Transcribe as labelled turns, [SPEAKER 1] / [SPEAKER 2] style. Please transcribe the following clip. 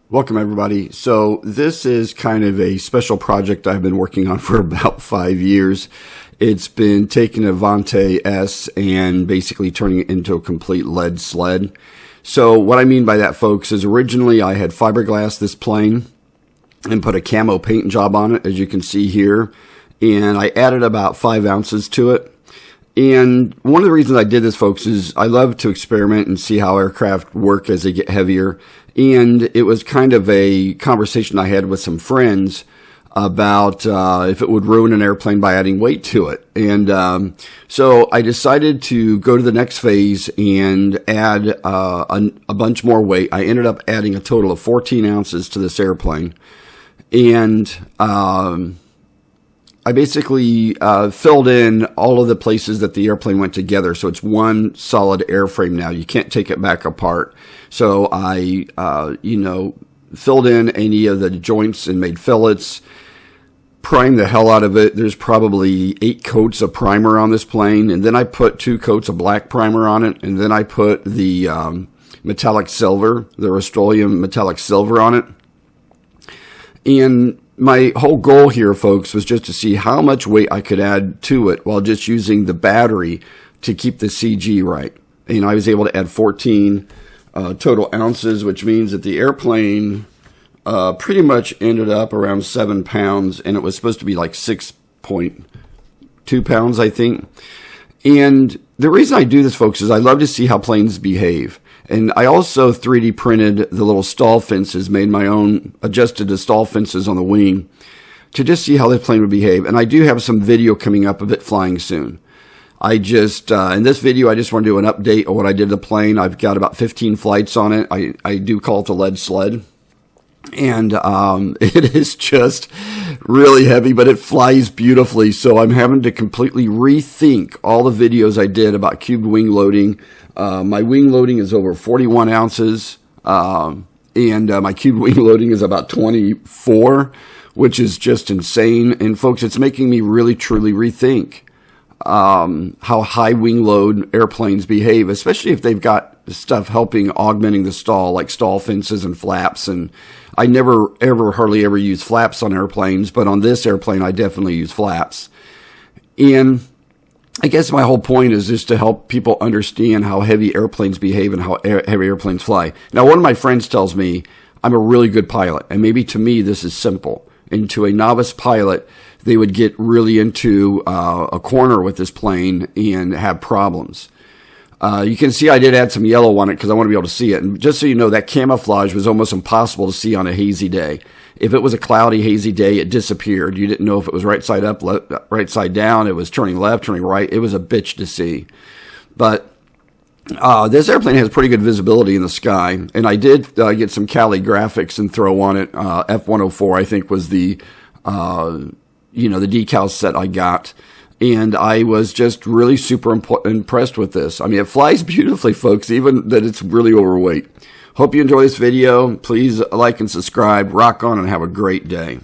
[SPEAKER 1] Welcome everybody. So this is kind of a special project I've been working on for about 5 years. It's been taking Avanti S and basically turning it into a complete lead sled. So what I mean by that, folks, is originally I had fiberglass this plane and put a camo paint job on it, as you can see here. And I added about 5 ounces to it. And one of the reasons I did this, folks, is I love to experiment and see how aircraft work as they get heavier. And it was kind of a conversation I had with some friends about if it would ruin an airplane by adding weight to it. And so I decided to go to the next phase and add a bunch more weight. I ended up adding a total of 14 ounces to this airplane. And I basically filled in all of the places that the airplane went together. So it's one solid airframe now. You can't take it back apart. So I, filled in any of the joints and made fillets, primed the hell out of it. There's probably 8 coats of primer on this plane. And then I put 2 coats of black primer on it. And then I put the metallic silver, the Rust-Oleum metallic silver on it. And my whole goal here, folks, was just to see how much weight I could add to it while just using the battery to keep the CG right. And I was able to add 14 total ounces, which means that the airplane pretty much ended up around 7 pounds, and it was supposed to be like 6.2 pounds, I think. And the reason I do this, folks, is I love to see how planes behave. And I also 3D printed the little stall fences, made my own, adjusted the stall fences on the wing to just see how this plane would behave. And I do have some video coming up of it flying soon. I just, in this video, I just want to do an update of what I did to the plane. I've got about 15 flights on it. I do call it the lead sled. And it is just really heavy, but it flies beautifully. So I'm having to completely rethink all the videos I did about cubed wing loading. My wing loading is over 41 ounces, and my cubed wing loading is about 24, which is just insane. And folks, it's making me really, truly rethink how high wing load airplanes behave, especially if they've got stuff helping augmenting the stall, like stall fences and flaps. And I never, ever, hardly ever use flaps on airplanes, but on this airplane, I definitely use flaps. And I guess my whole point is just to help people understand how heavy airplanes behave and how heavy airplanes fly. Now, one of my friends tells me I'm a really good pilot, and maybe to me this is simple. And to a novice pilot, they would get really into a corner with this plane and have problems. You can see I did add some yellow on it because I want to be able to see it. And just so you know, that camouflage was almost impossible to see on a hazy day. If it was a cloudy, hazy day, it disappeared. You didn't know if it was right side up, right side down. It was turning left, turning right. It was a bitch to see. But this airplane has pretty good visibility in the sky. And I did get some Cali graphics and throw on it. F104, I think, was the the decal set I got. And I was just really super impressed with this. I mean, it flies beautifully, folks, even that it's really overweight. Hope you enjoy this video. Please like and subscribe. Rock on and have a great day.